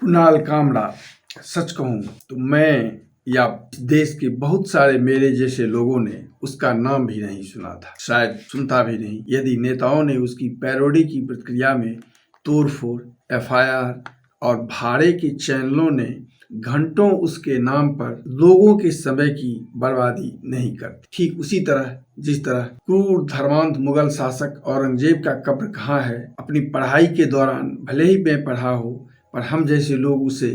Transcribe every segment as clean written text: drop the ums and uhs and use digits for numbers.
कुणाल कामरा, सच कहूं तो मैं या देश के बहुत सारे मेरे जैसे लोगों ने उसका नाम भी नहीं सुना था, शायद सुनता भी नहीं। यदि नेताओं ने उसकी पैरोडी की प्रक्रिया में तोड़फोड़, एफआईआर और भाड़े के चैनलों ने घंटों उसके नाम पर लोगों के समय की बर्बादी नहीं करती। ठीक उसी तरह जिस तरह क्रूर धर्मांध मुगल शासक औरंगजेब का कब्र कहाँ है, अपनी पढ़ाई के दौरान भले ही मैं पढ़ा हो, पर हम जैसे लोग उसे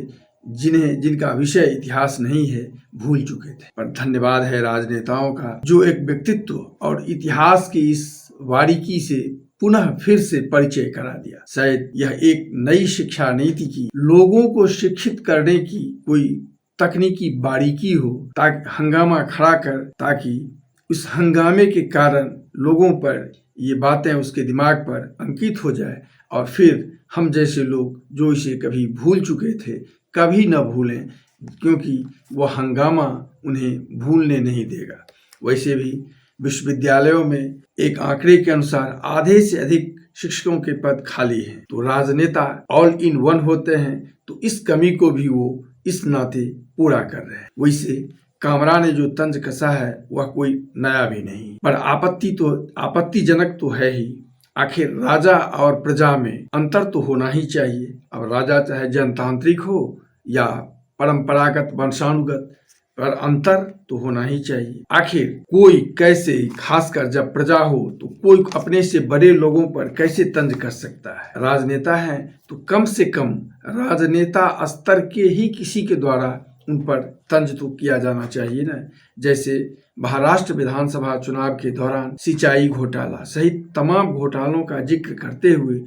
जिनका विषय इतिहास नहीं है भूल चुके थे। पर धन्यवाद है राजनेताओं का, जो एक व्यक्तित्व और इतिहास की इस बारीकी से पुनः फिर से परिचय करा दिया। शायद यह एक नई शिक्षा नीति की, लोगों को शिक्षित करने की कोई तकनीकी बारीकी हो, ताकि हंगामा खड़ा कर, ताकि उस हंगामे के कारण लोगों पर ये बातें उसके दिमाग पर अंकित हो जाए और फिर हम जैसे लोग जो इसे कभी भूल चुके थे कभी न भूलें, क्योंकि वह हंगामा उन्हें भूलने नहीं देगा। वैसे भी विश्वविद्यालयों में एक आंकड़े के अनुसार आधे से अधिक शिक्षकों के पद खाली हैं। तो राजनेता ऑल इन वन होते हैं, तो इस कमी को भी वो इस नाते पूरा कर रहे हैं। वैसे कामरा ने जो तंज कसा है वह कोई नया भी नहीं, पर आपत्तिजनक तो है ही। आखिर राजा और प्रजा में अंतर तो होना ही चाहिए। अब राजा चाहे जनतांत्रिक हो या परंपरागत वंशानुगत, पर अंतर तो होना ही चाहिए। आखिर कोई कैसे, खासकर जब प्रजा हो, तो कोई अपने से बड़े लोगों पर कैसे तंज कर सकता है। राजनेता है तो कम से कम राजनेता स्तर के ही किसी के द्वारा उन पर तंज तो किया जाना चाहिए ना। जैसे महाराष्ट्र विधानसभा चुनाव के दौरान सिंचाई घोटाला सहित तमाम घोटालों का जिक्र करते हुए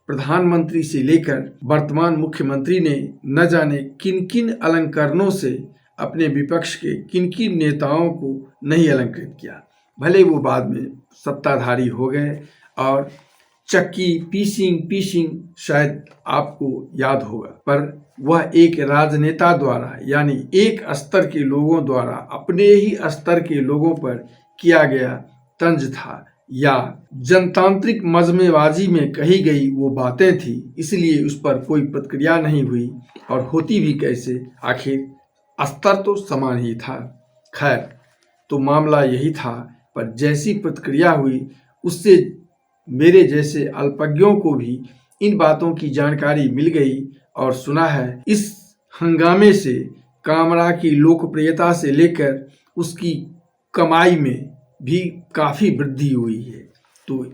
प्रधानमंत्री से लेकर वर्तमान मुख्यमंत्री ने न जाने किन किन अलंकरणों से अपने विपक्ष के किन किन नेताओं को नहीं अलंकृत किया। भले वो बाद में सत्ताधारी हो गए और चक्की पीसिंग शायद आपको याद होगा, पर वह एक राजनेता द्वारा, यानी एक स्तर के लोगों द्वारा अपने ही स्तर के लोगों पर किया गया तंज था, या जनतांत्रिक मजमेबाजी में कही गई वो बातें थी, इसलिए उस पर कोई प्रतिक्रिया नहीं हुई। और होती भी कैसे, आखिर स्तर तो समान ही था। खैर, तो मामला यही था, पर जैसी प्रतिक्रिया हुई उससे मेरे जैसे अल्पज्ञों को भी इन बातों की जानकारी मिल गई और सुना है इस हंगामे से कामरा की लोकप्रियता से लेकर उसकी कमाई में भी काफ़ी वृद्धि हुई है। तो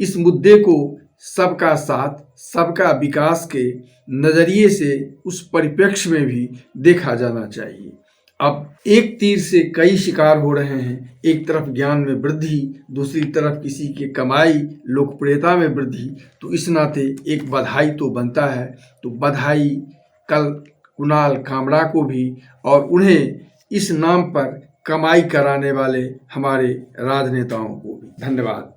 इस मुद्दे को सबका साथ, सबका विकास के नज़रिए से उस परिप्रेक्ष्य में भी देखा जाना चाहिए। अब एक तीर से कई शिकार हो रहे हैं, एक तरफ ज्ञान में वृद्धि, दूसरी तरफ किसी के कमाई, लोकप्रियता में वृद्धि। तो इस नाते एक बधाई तो बनता है। तो बधाई कल कुणाल कामरा को भी, और उन्हें इस नाम पर कमाई कराने वाले हमारे राजनेताओं को भी। धन्यवाद।